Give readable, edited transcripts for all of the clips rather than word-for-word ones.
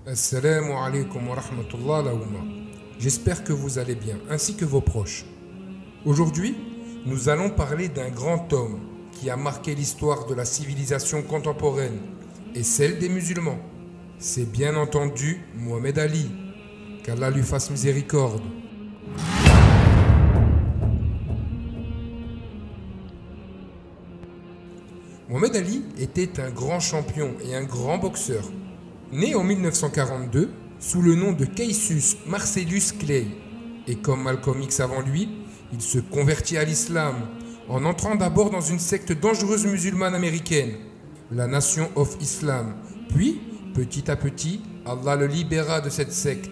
Assalamu alaikum wa rahmatullah la Oumma. J'espère que vous allez bien, ainsi que vos proches. Aujourd'hui, nous allons parler d'un grand homme qui a marqué l'histoire de la civilisation contemporaine et celle des musulmans. C'est bien entendu Mohamed Ali, qu'Allah lui fasse miséricorde. Mohamed Ali était un grand champion et un grand boxeur. Né en 1942 sous le nom de Cassius Marcellus Clay, et comme Malcolm X avant lui, il se convertit à l'islam en entrant d'abord dans une secte dangereuse musulmane américaine, la Nation of Islam. Puis, petit à petit, Allah le libéra de cette secte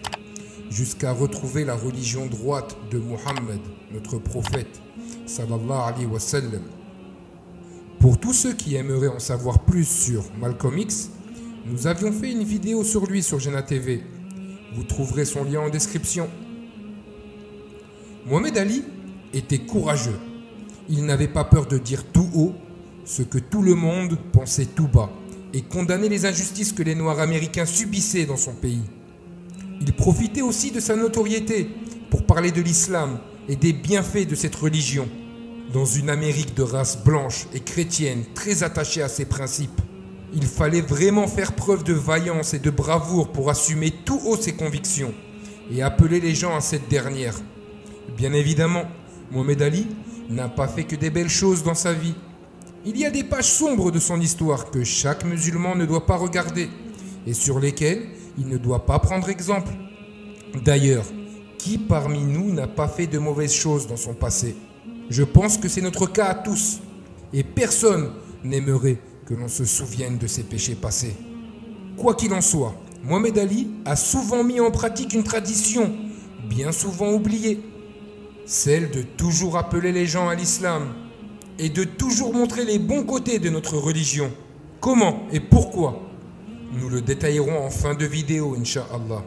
jusqu'à retrouver la religion droite de Muhammad, notre prophète, sallallahu alayhi wa sallam. Pour tous ceux qui aimeraient en savoir plus sur Malcolm X, nous avions fait une vidéo sur lui sur Jena TV. Vous trouverez son lien en description. Mohamed Ali était courageux. Il n'avait pas peur de dire tout haut ce que tout le monde pensait tout bas et condamner les injustices que les Noirs américains subissaient dans son pays. Il profitait aussi de sa notoriété pour parler de l'islam et des bienfaits de cette religion dans une Amérique de race blanche et chrétienne très attachée à ses principes. Il fallait vraiment faire preuve de vaillance et de bravoure pour assumer tout haut ses convictions et appeler les gens à cette dernière. Bien évidemment, Mohamed Ali n'a pas fait que des belles choses dans sa vie. Il y a des pages sombres de son histoire que chaque musulman ne doit pas regarder et sur lesquelles il ne doit pas prendre exemple. D'ailleurs, qui parmi nous n'a pas fait de mauvaises choses dans son passé ? Je pense que c'est notre cas à tous et personne n'aimerait que l'on se souvienne de ses péchés passés. Quoi qu'il en soit, Mohamed Ali a souvent mis en pratique une tradition, bien souvent oubliée, celle de toujours appeler les gens à l'islam et de toujours montrer les bons côtés de notre religion. Comment et pourquoi ? Nous le détaillerons en fin de vidéo, Inch'Allah.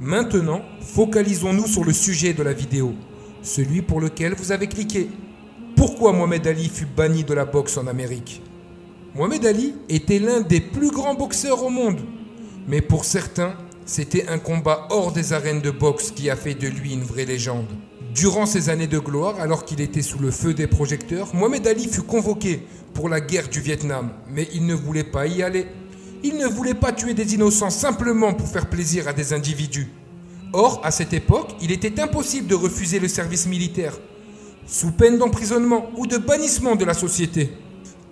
Maintenant, focalisons-nous sur le sujet de la vidéo, celui pour lequel vous avez cliqué. Pourquoi Mohamed Ali fut banni de la boxe en Amérique ? Mohamed Ali était l'un des plus grands boxeurs au monde. Mais pour certains, c'était un combat hors des arènes de boxe qui a fait de lui une vraie légende. Durant ses années de gloire, alors qu'il était sous le feu des projecteurs, Mohamed Ali fut convoqué pour la guerre du Vietnam. Mais il ne voulait pas y aller. Il ne voulait pas tuer des innocents simplement pour faire plaisir à des individus. Or, à cette époque, il était impossible de refuser le service militaire, sous peine d'emprisonnement ou de bannissement de la société.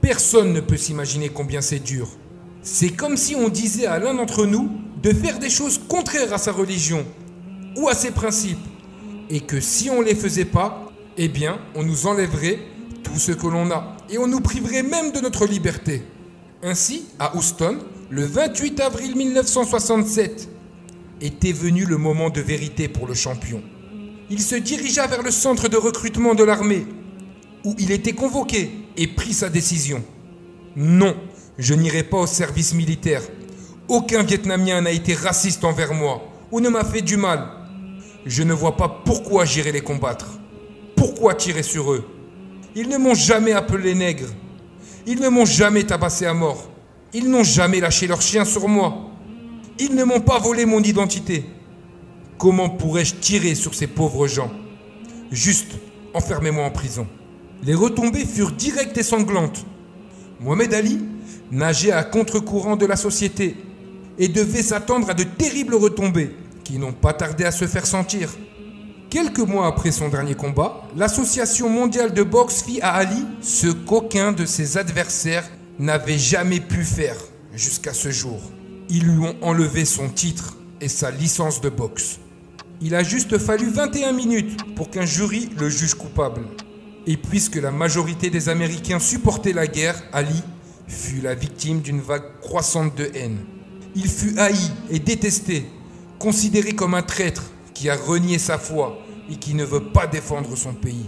Personne ne peut s'imaginer combien c'est dur. C'est comme si on disait à l'un d'entre nous de faire des choses contraires à sa religion ou à ses principes, et que si on ne les faisait pas, eh bien, on nous enlèverait tout ce que l'on a, et on nous priverait même de notre liberté. Ainsi, à Houston, le 28 avril 1967, était venu le moment de vérité pour le champion. Il se dirigea vers le centre de recrutement de l'armée, où il était convoqué et prit sa décision. Non, je n'irai pas au service militaire. Aucun Vietnamien n'a été raciste envers moi ou ne m'a fait du mal. Je ne vois pas pourquoi j'irai les combattre. Pourquoi tirer sur eux ? Ils ne m'ont jamais appelé nègre. Ils ne m'ont jamais tabassé à mort. Ils n'ont jamais lâché leurs chiens sur moi. Ils ne m'ont pas volé mon identité. Comment pourrais-je tirer sur ces pauvres gens ? Juste, enfermez-moi en prison. Les retombées furent directes et sanglantes. Mohamed Ali nageait à contre-courant de la société et devait s'attendre à de terribles retombées qui n'ont pas tardé à se faire sentir. Quelques mois après son dernier combat, l'Association mondiale de boxe fit à Ali ce qu'aucun de ses adversaires n'avait jamais pu faire jusqu'à ce jour. Ils lui ont enlevé son titre et sa licence de boxe. Il a juste fallu 21 minutes pour qu'un jury le juge coupable. Et puisque la majorité des Américains supportaient la guerre, Ali fut la victime d'une vague croissante de haine. Il fut haï et détesté, considéré comme un traître qui a renié sa foi et qui ne veut pas défendre son pays.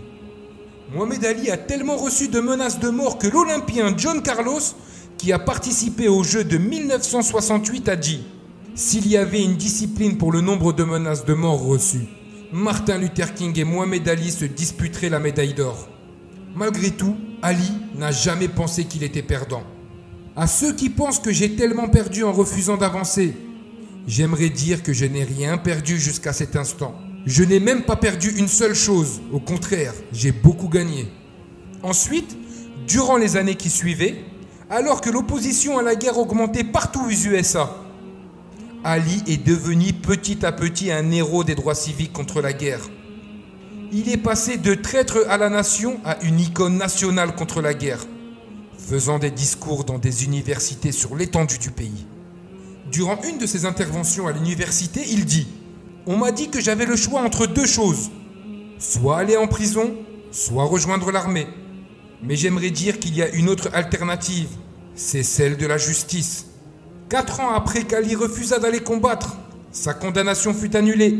Mohamed Ali a tellement reçu de menaces de mort que l'Olympien John Carlos, qui a participé aux Jeux de 1968, a dit « S'il y avait une discipline pour le nombre de menaces de mort reçues, Martin Luther King et Mohamed Ali se disputeraient la médaille d'or. » Malgré tout, Ali n'a jamais pensé qu'il était perdant. À ceux qui pensent que j'ai tellement perdu en refusant d'avancer, J'aimerais dire que je n'ai rien perdu jusqu'à cet instant. Je n'ai même pas perdu une seule chose. Au contraire, j'ai beaucoup gagné. Ensuite, durant les années qui suivaient, alors que l'opposition à la guerre augmentait partout aux USA, Ali est devenu petit à petit un héros des droits civiques contre la guerre. Il est passé de traître à la nation à une icône nationale contre la guerre, faisant des discours dans des universités sur l'étendue du pays. Durant une de ses interventions à l'université, il dit « On m'a dit que j'avais le choix entre deux choses, soit aller en prison, soit rejoindre l'armée. Mais j'aimerais dire qu'il y a une autre alternative, c'est celle de la justice. » 4 ans après qu'Ali refusa d'aller combattre, sa condamnation fut annulée.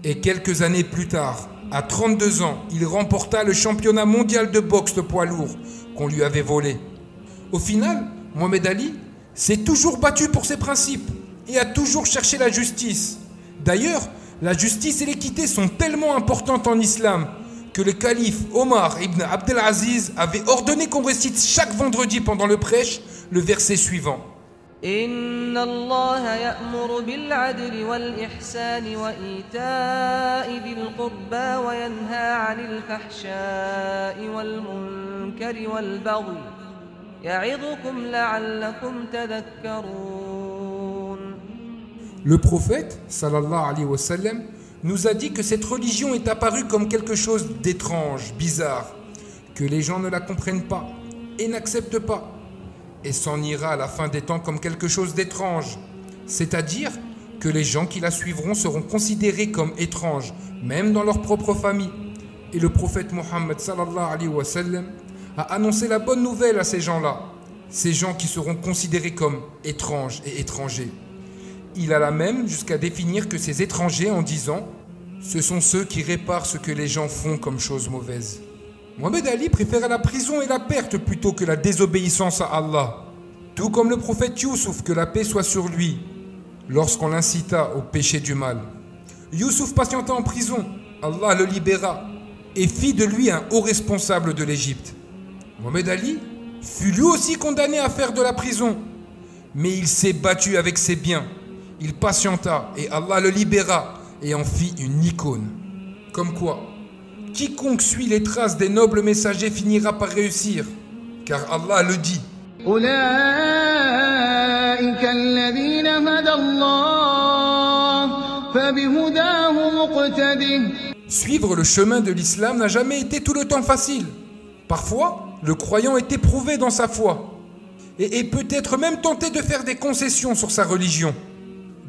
Et quelques années plus tard, à 32 ans, il remporta le championnat mondial de boxe de poids lourd qu'on lui avait volé. Au final, Mohamed Ali s'est toujours battu pour ses principes et a toujours cherché la justice. D'ailleurs, la justice et l'équité sont tellement importantes en islam que le calife Omar ibn Abdelaziz avait ordonné qu'on récite chaque vendredi pendant le prêche le verset suivant. إن الله يأمر بالعدل والإحسان وإيتاء ذي القربى وينهى عن الفحشاء والمنكر والبغي يعظكم لعلكم تذكرون. Le prophète, sallallahu alayhi wa sallam, nous a dit que cette religion est apparue comme quelque chose d'étrange, bizarre, que les gens ne la comprennent pas et n'acceptent pas, et s'en ira à la fin des temps comme quelque chose d'étrange, c'est-à-dire que les gens qui la suivront seront considérés comme étranges, même dans leur propre famille. Et le prophète Mohammed sallallahu alayhi wa sallam a annoncé la bonne nouvelle à ces gens-là, ces gens qui seront considérés comme étranges et étrangers. Il alla même jusqu'à définir que ces étrangers en disant « Ce sont ceux qui réparent ce que les gens font comme chose mauvaise ». Mohamed Ali préféra la prison et la perte plutôt que la désobéissance à Allah. Tout comme le prophète Youssouf, que la paix soit sur lui, lorsqu'on l'incita au péché du mal. Youssouf patienta en prison, Allah le libéra et fit de lui un haut responsable de l'Égypte. Mohamed Ali fut lui aussi condamné à faire de la prison, mais il s'est battu avec ses biens. Il patienta et Allah le libéra et en fit une icône. Comme quoi, quiconque suit les traces des nobles messagers finira par réussir, car Allah le dit. Suivre le chemin de l'islam n'a jamais été tout le temps facile. Parfois, le croyant est éprouvé dans sa foi et peut être même tenté de faire des concessions sur sa religion.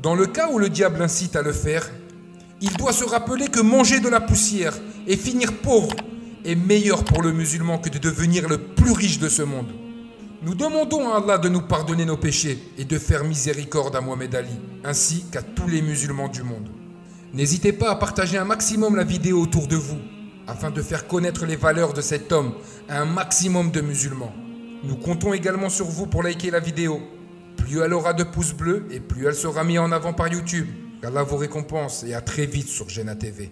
Dans le cas où le diable incite à le faire, il doit se rappeler que manger de la poussière et finir pauvre est meilleur pour le musulman que de devenir le plus riche de ce monde. Nous demandons à Allah de nous pardonner nos péchés et de faire miséricorde à Mohamed Ali, ainsi qu'à tous les musulmans du monde. N'hésitez pas à partager un maximum la vidéo autour de vous, afin de faire connaître les valeurs de cet homme à un maximum de musulmans. Nous comptons également sur vous pour liker la vidéo. Plus elle aura de pouces bleus et plus elle sera mise en avant par YouTube. qu'Allah vous récompense et à très vite sur Jena TV.